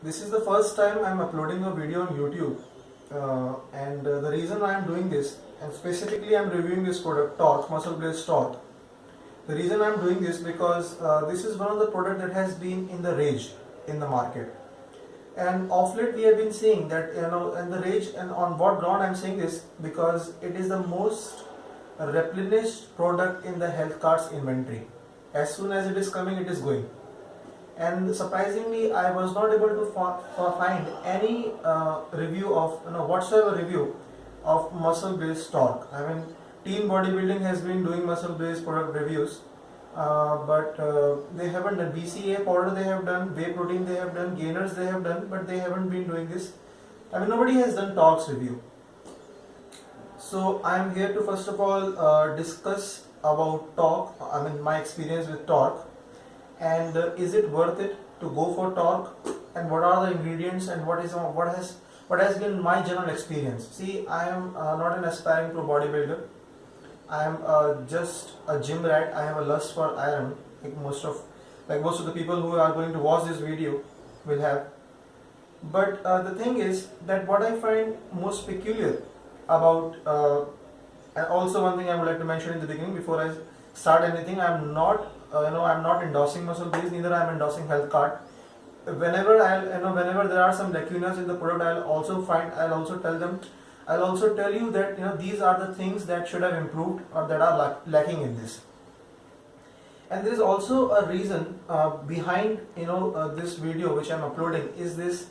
This is the first time I'm uploading a video on YouTube, and the reason why I'm doing this, and specifically I'm reviewing this product, Torque, Muscleblaze Torque. The reason I'm doing this because this is one of the product that has been in the rage in the market, and of late we have been seeing that in the rage. And on what ground I'm saying this? Because it is the most replenished product in the health cards inventory. As soon as it is coming, it is going. And surprisingly, I was not able to find any review of whatsoever review of Muscleblaze Torque. I mean, Team Bodybuilding has been doing Muscleblaze product reviews, but they haven't done BCA powder. They have done whey protein. They have done gainers. They have done, but they haven't been doing this. I mean, nobody has done Torque's review. So I am here to first of all discuss about Torque. I mean, my experience with Torque. And is it worth it to go for Torque, and what are the ingredients, and what has been my general experience. See, I am not an aspiring pro bodybuilder. I am just a gym rat. I have a lust for iron, like most of the people who are going to watch this video will have. But the thing is that what I find most peculiar about, and also one thing I would like to mention in the beginning before I start anything, I am not I'm not endorsing Muscleblaze, neither I am endorsing health card. Whenever whenever there are some lacunas in the product, I'll also tell you that these are the things that should have improved or that are lacking in this. And there is also a reason behind this video which I'm uploading is this,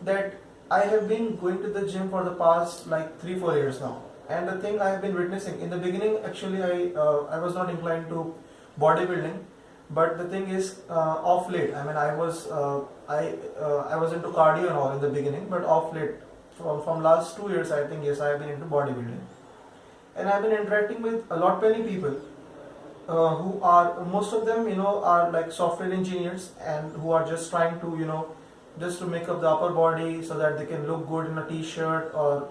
that I have been going to the gym for the past like 3-4 years now, and the thing I have been witnessing in the beginning, actually I was not inclined to bodybuilding, but the thing is off late, I mean, I was into cardio and all in the beginning, but off late from last 2 years, I think, yes, I have been into bodybuilding, and I have been interacting with a lot many people who are, most of them are like software engineers, and who are just trying to just to make up the upper body so that they can look good in a t-shirt, or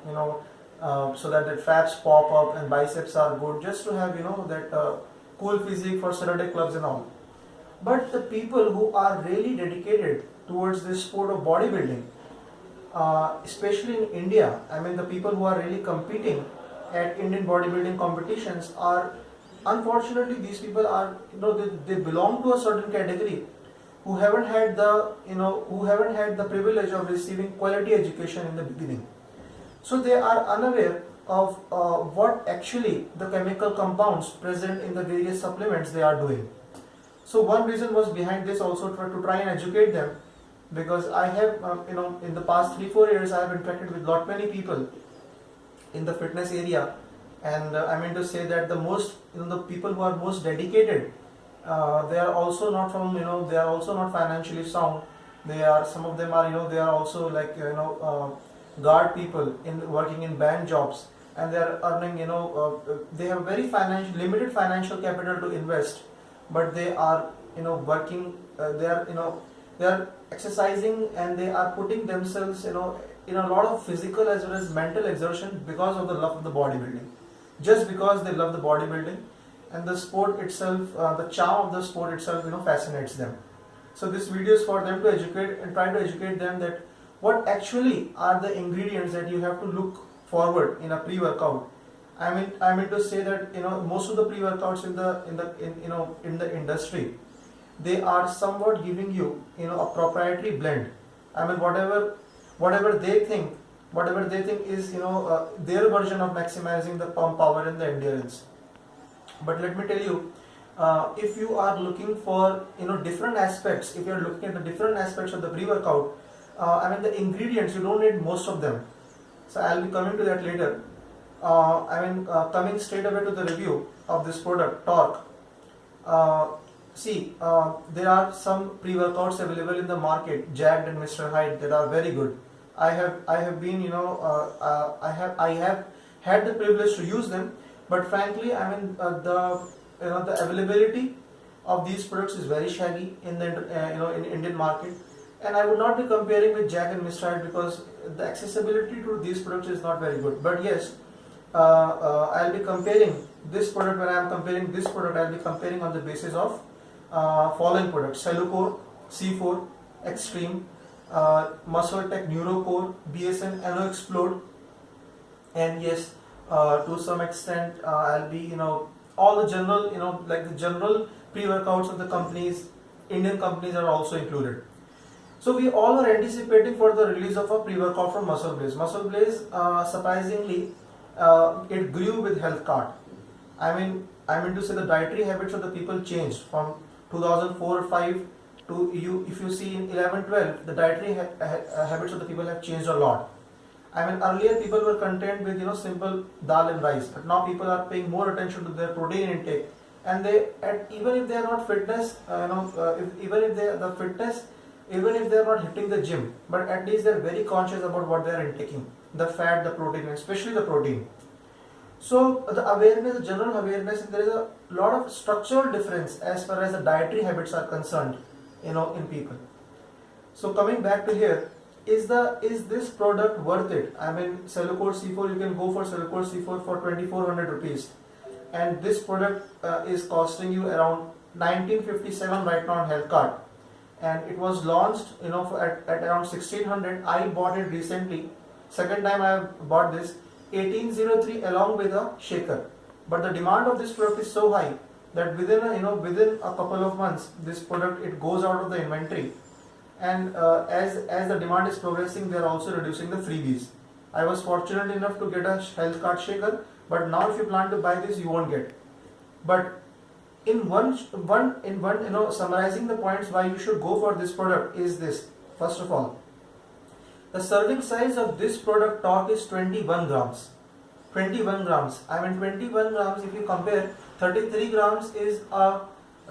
so that the fats pop up and biceps are good, just to have that cool physique for Saturday clubs and all. But the people who are really dedicated towards this sport of bodybuilding, especially in India, I mean, the people who are really competing at Indian bodybuilding competitions are, unfortunately, these people are, they belong to a certain category who haven't had the privilege of receiving quality education in the beginning. So they are unaware of what actually the chemical compounds present in the various supplements they are doing. So one reason was behind this also to try and educate them, because I have in the past 3-4 years I have interacted with lot many people in the fitness area, and I mean to say that the most the people who are most dedicated, they are also not from they are also not financially sound. Some of them are they are also like guard people working in bank jobs, and they are earning they have very limited financial capital to invest, but they are working, they are exercising, and they are putting themselves in a lot of physical as well as mental exertion because of the love of the bodybuilding, just because they love the bodybuilding, and the sport itself, the charm of the sport itself fascinates them. So this video is for them to educate and try to educate them that what actually are the ingredients that you have to look forward in a pre-workout. I mean to say that most of the pre-workouts in the industry, they are somewhat giving you a proprietary blend. I mean, whatever they think is their version of maximizing the pump power and the endurance. But let me tell you, if you are looking for different aspects, if you are looking at the different aspects of the pre-workout, I mean, the ingredients, you don't need most of them. So I'll be coming to that later. Coming straight away to the review of this product, Torque. There are some pre-workouts available in the market, Jagged and Mr. Hyde, that are very good. I have been I have had the privilege to use them, but frankly, I mean, the availability of these products is very shaggy in the in Indian market. And I would not be comparing with Jack and Mr. Hyde because the accessibility to these products is not very good. But yes, I'll be comparing this product. When I am comparing this product, I'll be comparing on the basis of following products: Cellucor, C4, Extreme, Muscle Tech NeuroCore, BSN Nano Explode, and yes, to some extent I'll be, all the general, like the general pre-workouts of the companies, Indian companies are also included. So we all are anticipating for the release of a pre-workout from Muscleblaze. Muscleblaze, surprisingly, it grew with health cart. I mean to say the dietary habits of the people changed from 2004 or 5 to you. If you see in 11, 12, the dietary habits of the people have changed a lot. I mean, earlier people were content with simple dal and rice, but now people are paying more attention to their protein intake, and even if they are not fitness, even if they are the fitness, even if they are not hitting the gym, but at least they are very conscious about what they are intaking, the fat, the protein, especially the protein. So the awareness, the general awareness, there is a lot of structural difference as far as the dietary habits are concerned, in people. So coming back to here, is this product worth it? I mean, Cellucor C4, you can go for Cellucor C4 for 2,400 rupees, and this product is costing you around 1957 right now on health card, and it was launched at around 1600. I bought it recently, second time I bought this, 1803 along with a shaker, but the demand of this product is so high that within a couple of months this product, it goes out of the inventory, and as the demand is progressing, they are also reducing the freebies. I was fortunate enough to get a health card shaker, but now if you plan to buy this, you won't get. But in one summarizing the points why you should go for this product is this. First of all, the serving size of this product talk is 21 grams. 21 grams. I mean 21 grams, if you compare, 33 grams is a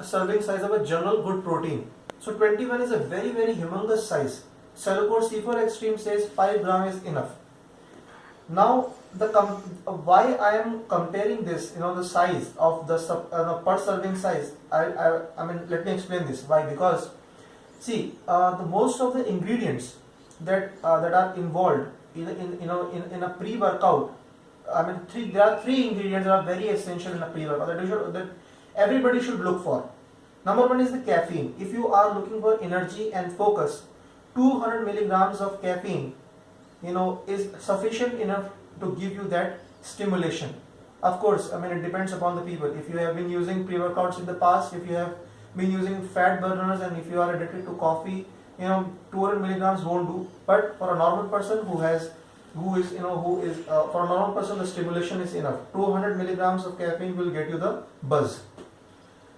serving size of a general good protein. So 21 is a very, very humongous size. Cellucor C4 Extreme says 5 grams is enough. Now, why I am comparing this, the size of the per serving size, I mean, let me explain this. Why? Because, see, the most of the ingredients that are involved in a pre-workout, I mean, there are 3 ingredients that are very essential in a pre-workout that everybody should look for. Number 1 is the caffeine. If you are looking for energy and focus, 200 milligrams of caffeine, is sufficient enough to give you that stimulation. Of course, I mean, it depends upon the people. If you have been using pre-workouts in the past, if you have been using fat burners, and if you are addicted to coffee, 200 milligrams won't do. But for a normal person for a normal person, the stimulation is enough. 200 milligrams of caffeine will get you the buzz.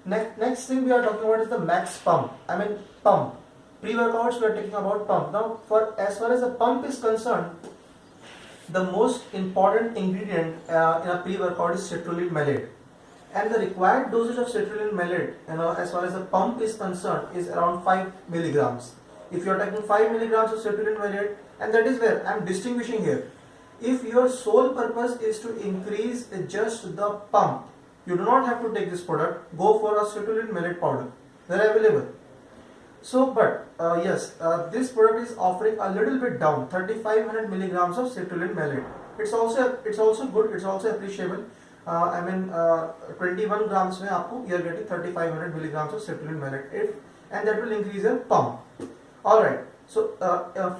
Next thing we are talking about is the max pump. I mean, pump. Pre-workouts, we are talking about pump. Now, as far as the pump is concerned, the most important ingredient in a pre-workout is citrulline malate, and the required dosage of citrulline malate, as far as the pump is concerned, is around 5 milligrams. If you are taking 5 milligrams of citrulline malate, and that is where I am distinguishing here. If your sole purpose is to increase just the pump, you do not have to take this product. Go for a citrulline malate powder. They are available. So, but yes, this product is offering a little bit down, 3,500 milligrams of citrulline malate. It's also good. It's also appreciable. I mean, 21 grams में आपको you are getting 3,500 milligrams of citrulline malate, and that will increase your pump. All right. So,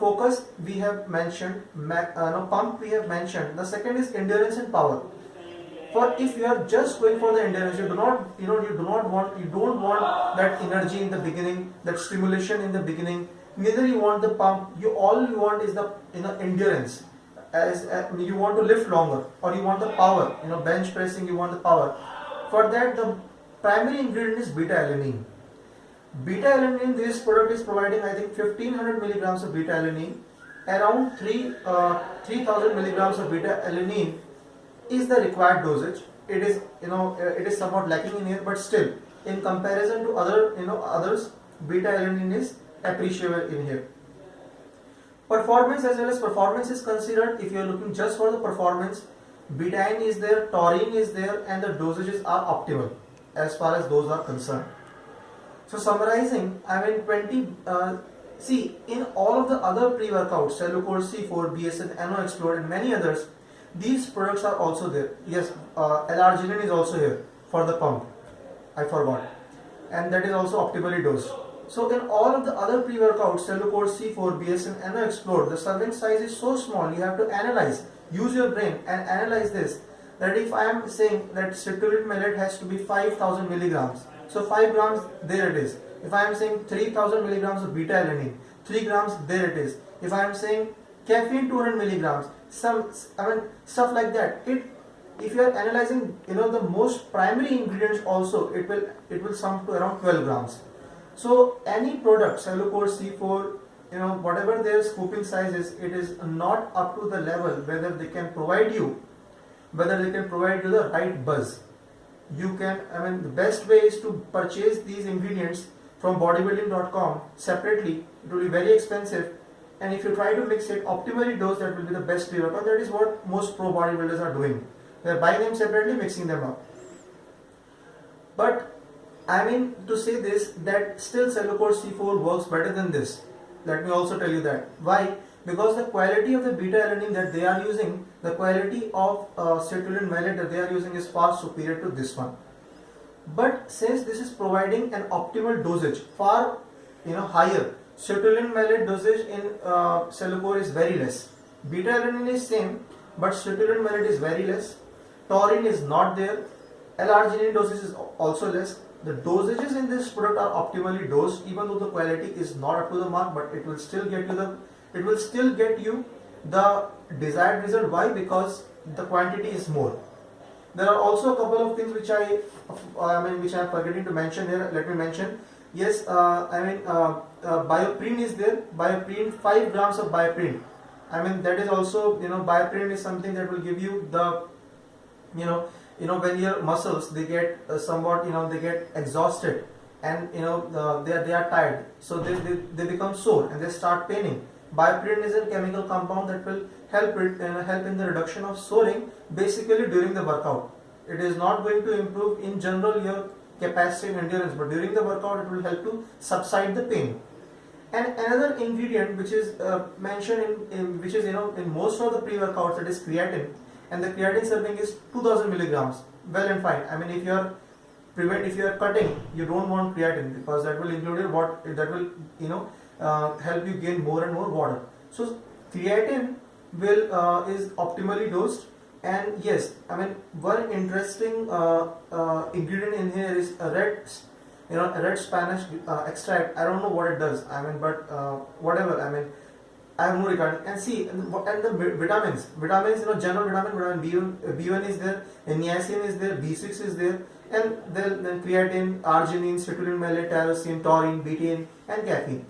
focus we have mentioned, pump we have mentioned. The second is endurance and power. For if you are just going for the endurance, you don't want that energy in the beginning, that stimulation in the beginning. Neither you want the pump. All you want is the endurance. As you want to lift longer, or you want the power. Bench pressing, you want the power. For that, the primary ingredient is beta-alanine. Beta-alanine, this product is providing, I think, 1,500 milligrams of beta-alanine. Around 3,000 milligrams of beta-alanine is the required dosage. It is somewhat lacking in here, but still, in comparison to others, beta-alanine is appreciable in here. Performance, as well as performance is considered. If you are looking just for the performance, betaine is there, taurine is there, and the dosages are optimal as far as those are concerned. So summarizing, I mean, see, in all of the other pre-workouts, Cellucor C4, BSN, Nano Explode, and many others, these products are also there. Yes, L-arginine is also here for the pump. I forgot, and that is also optimally dosed. So in all of the other pre-workouts, Cellcore, C4, BSN, and Explore, the serving size is so small, you have to analyze, use your brain and analyze this. That if I am saying that citrulline millet has to be 5000 milligrams, so 5 grams, there it is. If I am saying 3000 milligrams of beta alanine, 3 grams, there it is. If I am saying caffeine 200 milligrams, stuff like that. If you are analyzing, the most primary ingredients also, it will sum to around 12 grams. So any product, Cellcore, C4, whatever their scooping size is, it is not up to the level whether they can provide you the right buzz. The best way is to purchase these ingredients from bodybuilding.com separately. It will be very expensive, and if you try to mix it, optimally dosed, that will be the best pre-workout. That is what most pro bodybuilders are doing. They are buying them separately, mixing them up. But to say this, that still Cellcore C4 works better than this. Let me also tell you that. Why? Because the quality of the beta alanine that they are using, the quality of citrulline millet that they are using is far superior to this one. But since this is providing an optimal dosage, far higher, citrulline millet dosage in Cellcore is very less. Beta alanine is same, but citrulline millet is very less. Taurine is not there. L-arginine dosage is also less. The dosages in this product are optimally dosed, even though the quality is not up to the mark, but it will still get you the desired result. Why? Because the quantity is more. There are also a couple of things which I am forgetting to mention here. Let me mention. Yes, bioprene is there. Bioprene, 5 grams of bioprene. That is also, bioprene is something that will give you the, when your muscles, they get somewhat, they get exhausted, and they are tired, so they become sore and they start paining. Bioprene is a chemical compound that will help in the reduction of soring, basically during the workout. It is not going to improve in general your capacity and endurance, but during the workout it will help to subside the pain. And another ingredient which is mentioned in most of the pre-workouts, that is creatine. And the creatine serving is 2000 milligrams. Well and fine. If you are cutting, you don't want creatine, because that will help you gain more and more water. So creatine is optimally dosed. And yes, one interesting ingredient in here is a red Spanish extract. I don't know what it does. Whatever. I have no regard. And see, and the vitamins, general vitamin B1 is there, and niacin is there, B6 is there, and then creatine, arginine, citrulline millet, tyrosine, taurine, betaine, and caffeine.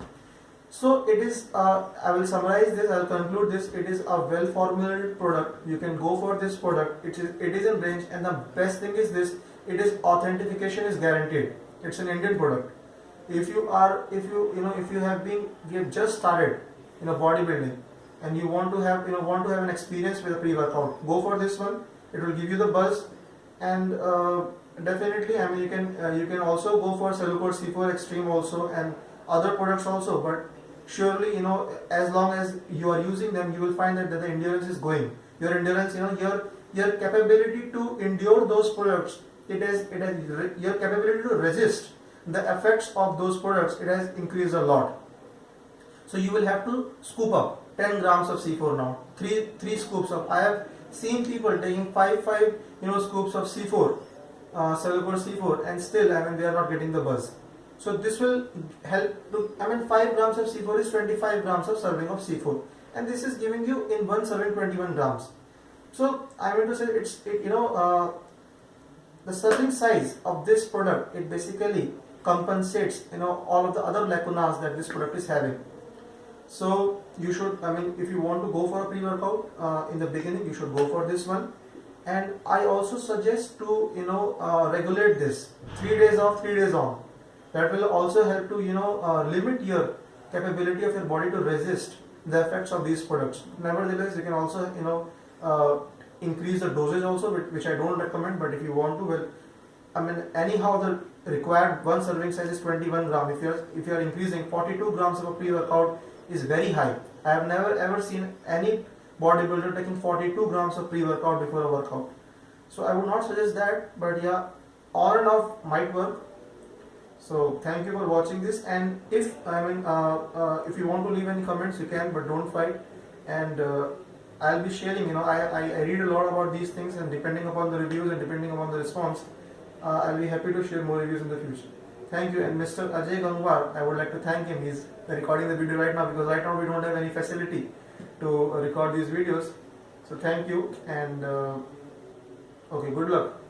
So it is, I will summarize this, I will conclude this. It is a well formulated product. You can go for this product. It is in range, and the best thing is this, authentication is guaranteed. It's an Indian product. If you have just started bodybuilding, and you want to have an experience with a pre-workout, go for this one. It will give you the buzz, and definitely you can also go for Cellcore C4 Extreme also, and other products also. But surely as long as you are using them, you will find that the endurance is going. Your endurance, your capability to endure those products, it has your capability to resist the effects of those products, it has increased a lot. So you will have to scoop up 10 grams of C4 now. 3 scoops of. I have seen people taking 5 scoops of C4, Cellcore C4, and still they are not getting the buzz. So this will help to 5 grams of C4 is 25 grams of serving of C4, and this is giving you in one serving 21 grams. So I mean to say the serving size of this product, it basically compensates all of the other lacunas that this product is having. So you should, if you want to go for a pre-workout in the beginning, you should go for this one. And I also suggest to regulate this 3 days off, 3 days on. That will also help to limit your capability of your body to resist the effects of these products. Nevertheless, you can also increase the dosage also, which I don't recommend. But if you want to, anyhow the required one serving size is 21 gram. If you are increasing 42 grams of a pre-workout is very high. I have never ever seen any bodybuilder taking 42 grams of pre-workout before a workout. So I would not suggest that, but yeah, on and off might work. So thank you for watching this, and if if you want to leave any comments you can, but don't fight. And I'll be sharing, I read a lot about these things, and depending upon the reviews and depending upon the response, I'll be happy to share more reviews in the future. Thank you. And Mr. Ajay Gangwar, I would like to thank him. He's recording the video right now, because right now we don't have any facility to record these videos. So thank you, and okay, good luck.